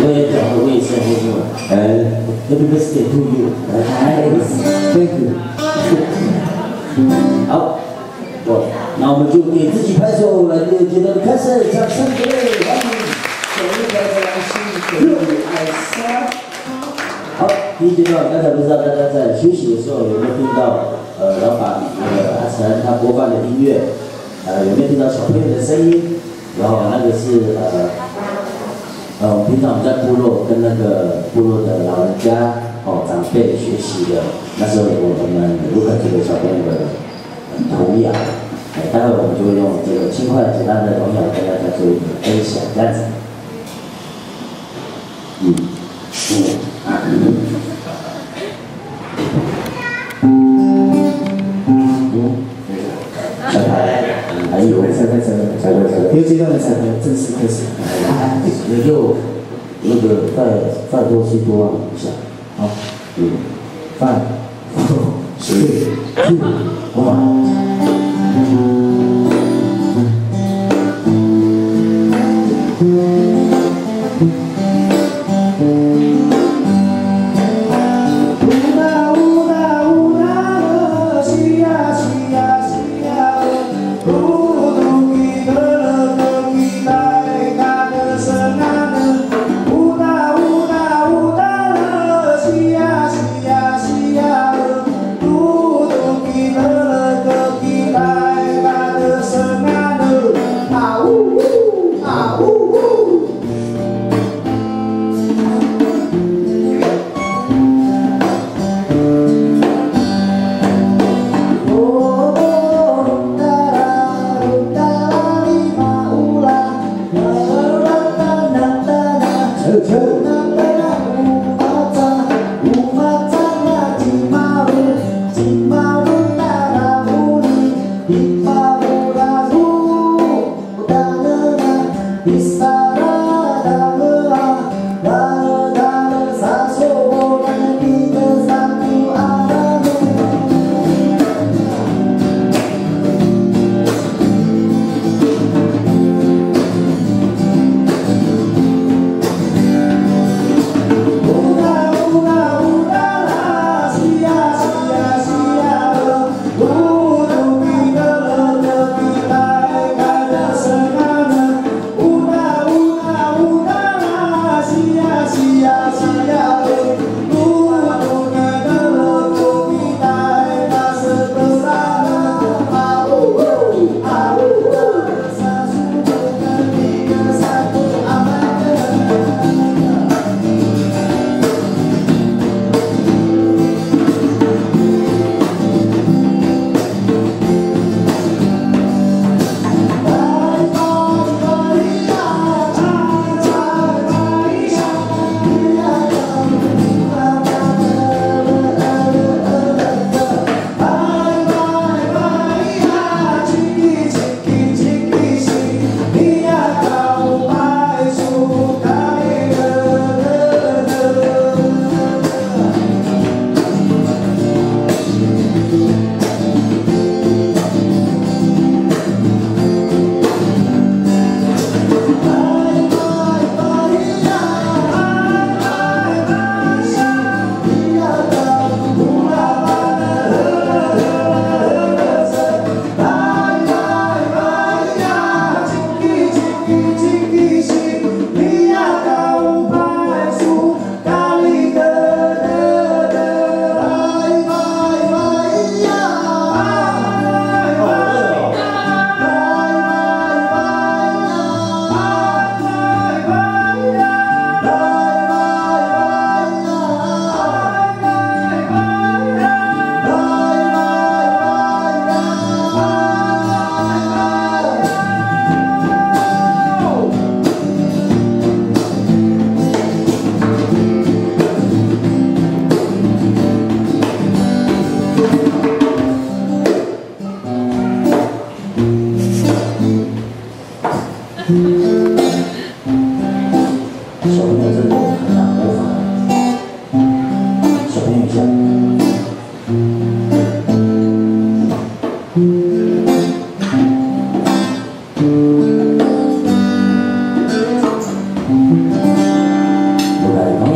我也讲了，我也是那个，Happy birthday to you，Thank you。好，那我们就给自己拍手，来6阶段开始，掌声鼓励，欢迎首位表演来宾给艾莎。好，第1阶段，刚才不知道大家在休息的时候有没有听到老板那个阿成他播放的音乐，有没有听到小朋友的声音？然后那个是平常我们在部落跟那个部落的老人家长辈学习的，那时候我们如何这个小朋友的童谣，待会我们就会用这个轻快简单的童谣跟大家做一个分享，这样子。还有第2阶段的彩排正式开始，也就那个再多西多一下，好，5、4、3、2、1。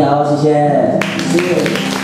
好，谢谢，谢谢。